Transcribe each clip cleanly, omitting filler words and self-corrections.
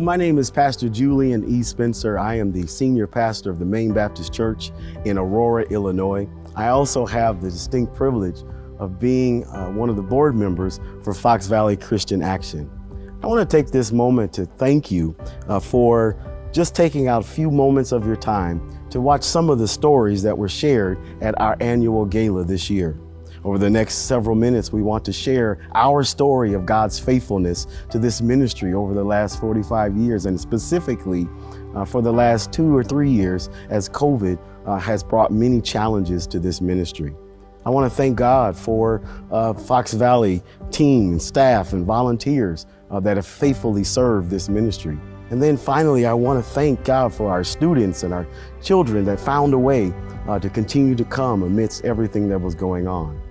my name is Pastor Julian E. Spencer. I am the senior pastor of the Main Baptist Church in Aurora, Illinois. I also have the distinct privilege of being one of the board members for Fox Valley Christian Action. I want to take this moment to thank you for just taking out a few moments of your time to watch some of the stories that were shared at our annual gala this year. Over the next several minutes, we want to share our story of God's faithfulness to this ministry over the last 45 years, and specifically for the last 2 or 3 years as COVID has brought many challenges to this ministry. I want to thank God for Fox Valley team and staff and volunteers that have faithfully served this ministry. And then finally, I want to thank God for our students and our children that found a way to continue to come amidst everything that was going on.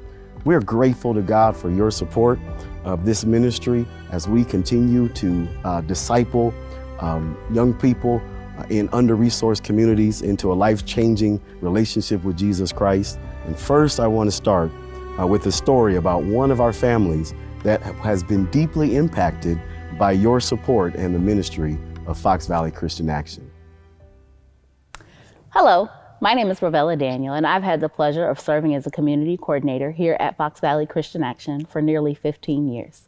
We're grateful to God for your support of this ministry as we continue to disciple young people in under-resourced communities into a life-changing relationship with Jesus Christ. And first, I want to start with a story about one of our families that has been deeply impacted by your support and the ministry of Fox Valley Christian Action. Hello. My name is Ravella Daniel, and I've had the pleasure of serving as a community coordinator here at Fox Valley Christian Action for nearly 15 years.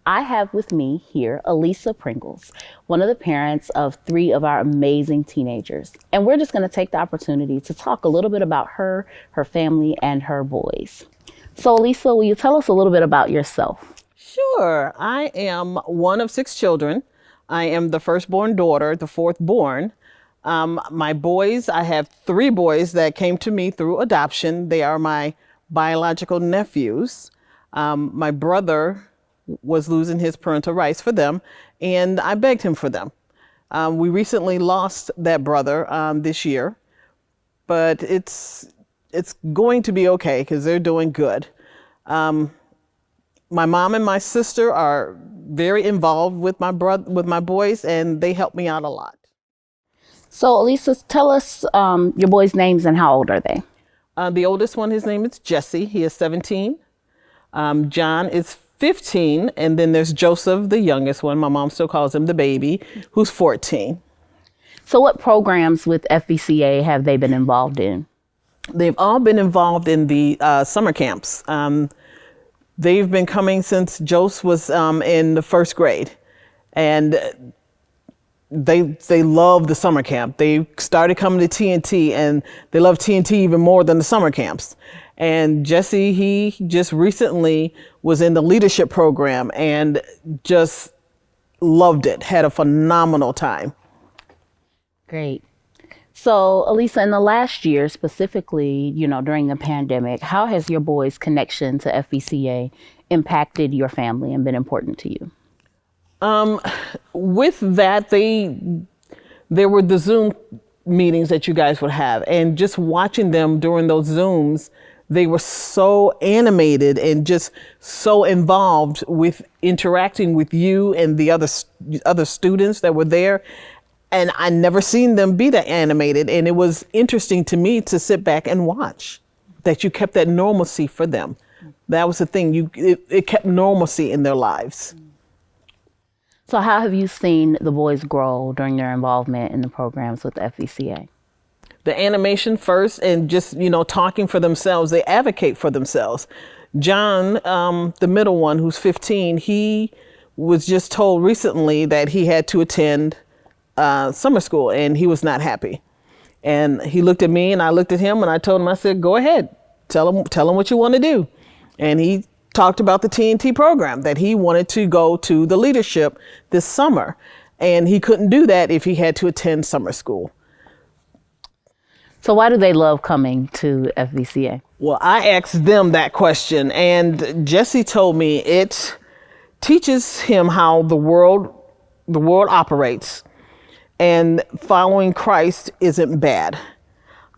I have with me here Elisa Pringles, one of the parents of 3 of our amazing teenagers. And we're just going to take the opportunity to talk a little bit about her family, and her boys. So Elisa, will you tell us a little bit about yourself? Sure. I am one of 6 children. I am the firstborn daughter, the 4th born. My boys, I have 3 boys that came to me through adoption. They are my biological nephews. My brother was losing his parental rights for them, and I begged him for them. We recently lost that brother this year, but it's going to be okay because they're doing good. My mom and my sister are very involved with my boys, and they help me out a lot. So Elisa, tell us your boys' names and how old are they? The oldest one, his name is Jesse. He is 17. John is 15. And then there's Joseph, the youngest one. My mom still calls him the baby, who's 14. So what programs with FVCA have they been involved in? They've all been involved in the summer camps. They've been coming since Joseph was in the 1st grade. And they love the summer camp. They started coming to TNT, and they love TNT even more than the summer camps. And Jesse, he just recently was in the leadership program and just loved it, had a phenomenal time. Great. So Elisa, in the last year, specifically, during the pandemic, how has your boys' connection to FVCA impacted your family and been important to you? With that, there were the Zoom meetings that you guys would have, and just watching them during those Zooms, they were so animated and just so involved with interacting with you and the other students that were there. And I never seen them be that animated. And it was interesting to me to sit back and watch that you kept that normalcy for them. That was the thing. It kept normalcy in their lives. So how have you seen the boys grow during their involvement in the programs with FVCA? The animation first, and just, talking for themselves. They advocate for themselves. John, the middle one, who's 15, he was just told recently that he had to attend summer school, and he was not happy. And he looked at me, and I looked at him, and I told him, I said, go ahead, tell him what you want to do. And he talked about the TNT program, that he wanted to go to the leadership this summer. And he couldn't do that if he had to attend summer school. So why do they love coming to FVCA? Well, I asked them that question, and Jesse told me it teaches him how the world operates, and following Christ isn't bad.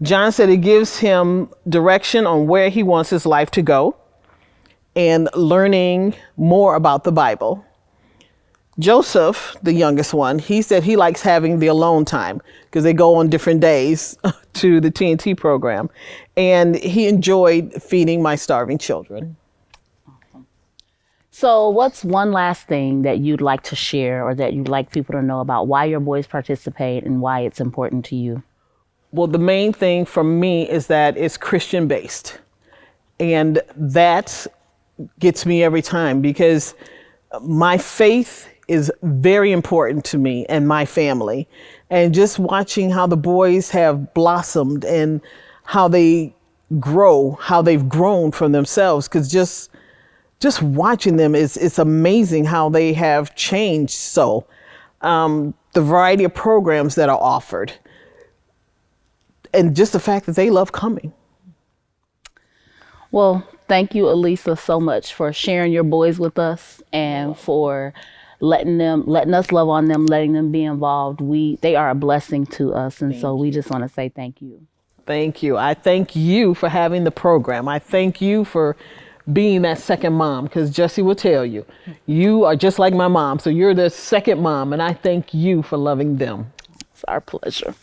John said it gives him direction on where he wants his life to go, and learning more about the Bible. Joseph, the youngest one, he said he likes having the alone time because they go on different days to the TNT program. And he enjoyed feeding my starving children. Awesome. So what's one last thing that you'd like to share or that you'd like people to know about why your boys participate and why it's important to you? Well, the main thing for me is that it's Christian based. And that gets me every time because my faith is very important to me and my family. And just watching how the boys have blossomed and how they grow, how they've grown from themselves, because just watching them it's amazing how they have changed. So the variety of programs that are offered and just the fact that they love coming. Well, thank you, Elisa, so much for sharing your boys with us and for letting us love on them, letting them be involved. They are a blessing to us. And so we just want to say thank you. Thank you. I thank you for having the program. I thank you for being that second mom, because Jesse will tell you, you are just like my mom. So you're the second mom, and I thank you for loving them. It's our pleasure.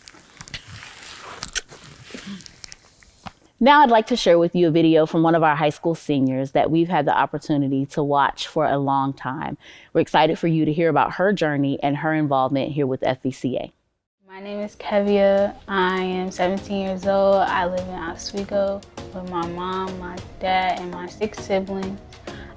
Now I'd like to share with you a video from one of our high school seniors that we've had the opportunity to watch for a long time. We're excited for you to hear about her journey and her involvement here with FVCA. My name is Keivia. I am 17 years old. I live in Oswego with my mom, my dad, and my 6 siblings.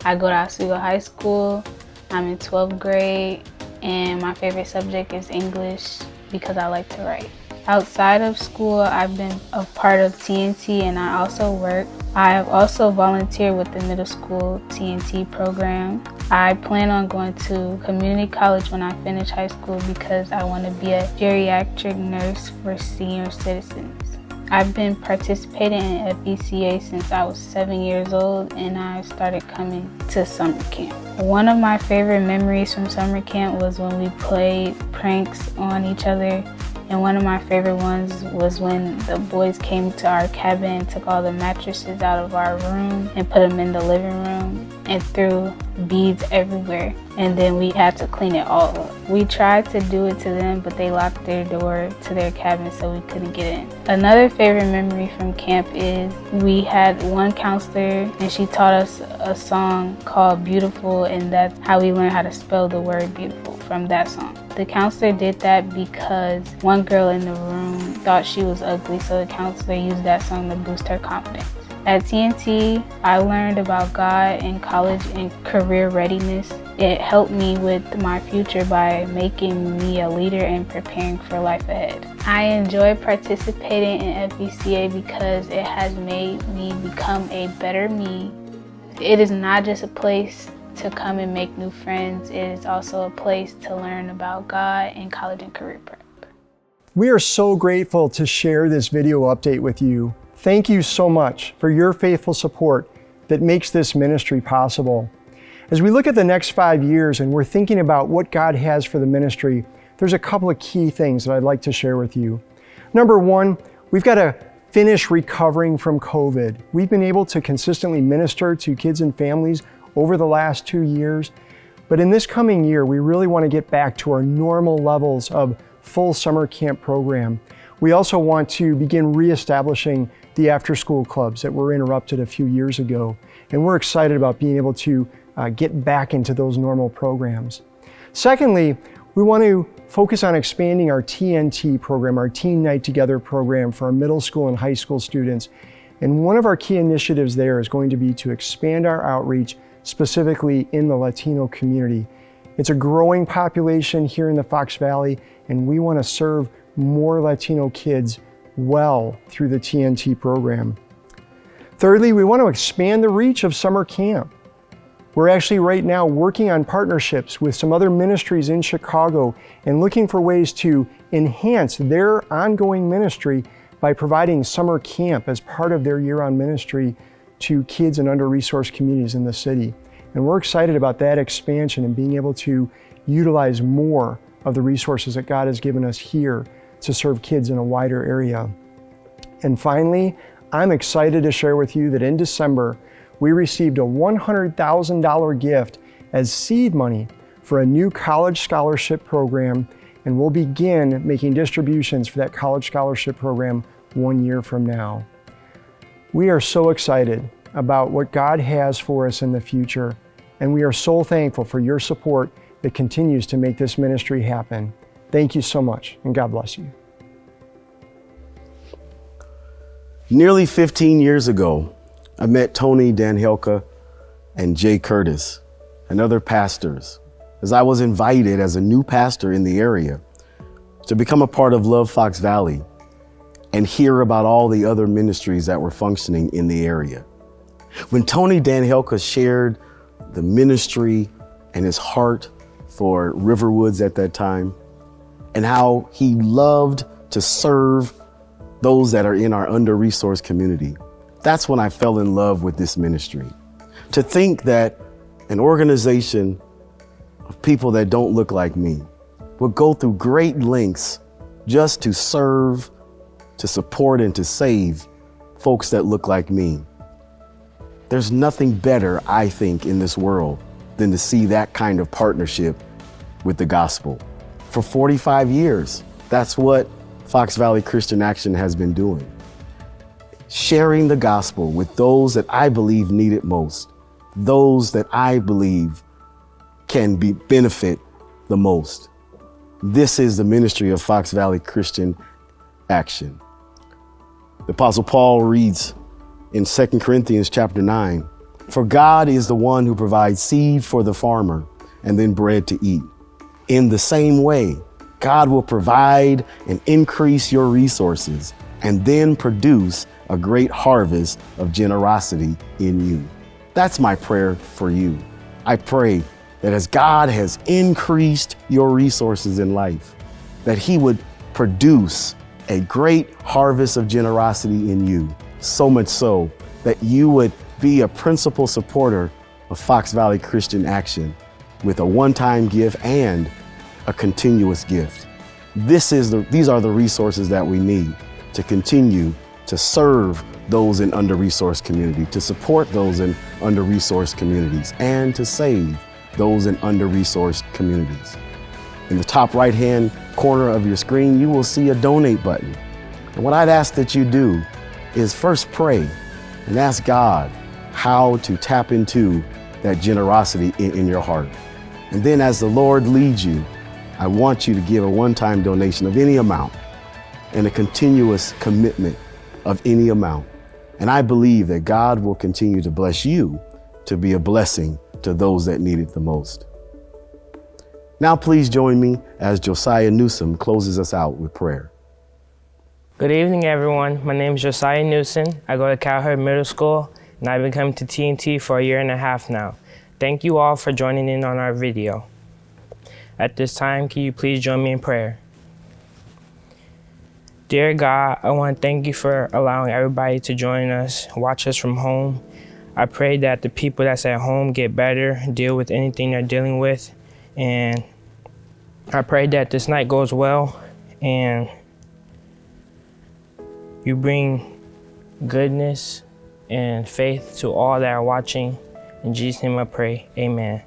I go to Oswego High School. I'm in 12th grade, and my favorite subject is English because I like to write. Outside of school, I've been a part of TNT and I also work. I have also volunteered with the middle school TNT program. I plan on going to community college when I finish high school because I want to be a geriatric nurse for senior citizens. I've been participating in FVCA since I was 7 years old and I started coming to summer camp. One of my favorite memories from summer camp was when we played pranks on each other. And one of my favorite ones was when the boys came to our cabin and took all the mattresses out of our room and put them in the living room and threw beads everywhere. And then we had to clean it all up. We tried to do it to them, but they locked their door to their cabin so we couldn't get in. Another favorite memory from camp is we had one counselor and she taught us a song called Beautiful, and that's how we learned how to spell the word beautiful from that song. The counselor did that because one girl in the room thought she was ugly, so the counselor used that song to boost her confidence. At TNT, I learned about God in college and career readiness. It helped me with my future by making me a leader and preparing for life ahead. I enjoy participating in FVCA because it has made me become a better me. It is not just a place to come and make new friends. It is also a place to learn about God and college and career prep. We are so grateful to share this video update with you. Thank you so much for your faithful support that makes this ministry possible. As we look at the next 5 years and we're thinking about what God has for the ministry, there's a couple of key things that I'd like to share with you. Number one, we've got to finish recovering from COVID. We've been able to consistently minister to kids and families over the last 2 years, but in this coming year, we really want to get back to our normal levels of full summer camp program. We also want to begin reestablishing the after-school clubs that were interrupted a few years ago, and we're excited about being able to get back into those normal programs. Secondly, we want to focus on expanding our TNT program, our Teen Night Together program for our middle school and high school students. And one of our key initiatives there is going to be to expand our outreach specifically in the Latino community. It's a growing population here in the Fox Valley, and we want to serve more Latino kids well through the TNT program. Thirdly, we want to expand the reach of summer camp. We're actually right now working on partnerships with some other ministries in Chicago and looking for ways to enhance their ongoing ministry by providing summer camp as part of their year-round ministry to kids in under-resourced communities in the city. And we're excited about that expansion and being able to utilize more of the resources that God has given us here to serve kids in a wider area. And finally, I'm excited to share with you that in December, we received a $100,000 gift as seed money for a new college scholarship program, and we'll begin making distributions for that college scholarship program 1 year from now. We are so excited about what God has for us in the future, and we are so thankful for your support that continues to make this ministry happen. Thank you so much, and God bless you. Nearly 15 years ago, I met Tony Danhelka and Jay Curtis and other pastors as I was invited as a new pastor in the area to become a part of Love Fox Valley and hear about all the other ministries that were functioning in the area. When Tony Danhelka shared the ministry and his heart for Riverwoods at that time, and how he loved to serve those that are in our under-resourced community, that's when I fell in love with this ministry. To think that an organization of people that don't look like me would go through great lengths just to serve, to support, and to save folks that look like me. There's nothing better, I think, in this world than to see that kind of partnership with the gospel. For 45 years, that's what Fox Valley Christian Action has been doing. Sharing the gospel with those that I believe need it most, those that I believe can benefit the most. This is the ministry of Fox Valley Christian Action. The Apostle Paul reads in 2 Corinthians chapter 9, "For God is the one who provides seed for the farmer and then bread to eat. In the same way, God will provide and increase your resources and then produce a great harvest of generosity in you." That's my prayer for you. I pray that as God has increased your resources in life, that He would produce a great harvest of generosity in you, so much so that you would be a principal supporter of Fox Valley Christian Action with a one-time gift and a continuous gift. These are the resources that we need to continue to serve those in under-resourced community, to support those in under-resourced communities, and to save those in under-resourced communities. In the top right-hand corner of your screen, you will see a donate button. And what I'd ask that you do is first pray and ask God how to tap into that generosity in your heart. And then as the Lord leads you, I want you to give a one-time donation of any amount and a continuous commitment of any amount. And I believe that God will continue to bless you to be a blessing to those that need it the most. Now please join me as Josiah Newsom closes us out with prayer. Good evening, everyone. My name is Josiah Newsom. I go to Calhoun Middle School, and I've been coming to TNT for 1.5 years now. Thank you all for joining in on our video. At this time, can you please join me in prayer? Dear God, I want to thank you for allowing everybody to join us, watch us from home. I pray that the people that's at home get better, deal with anything they're dealing with, and I pray that this night goes well and you bring goodness and faith to all that are watching. In Jesus' name I pray, amen.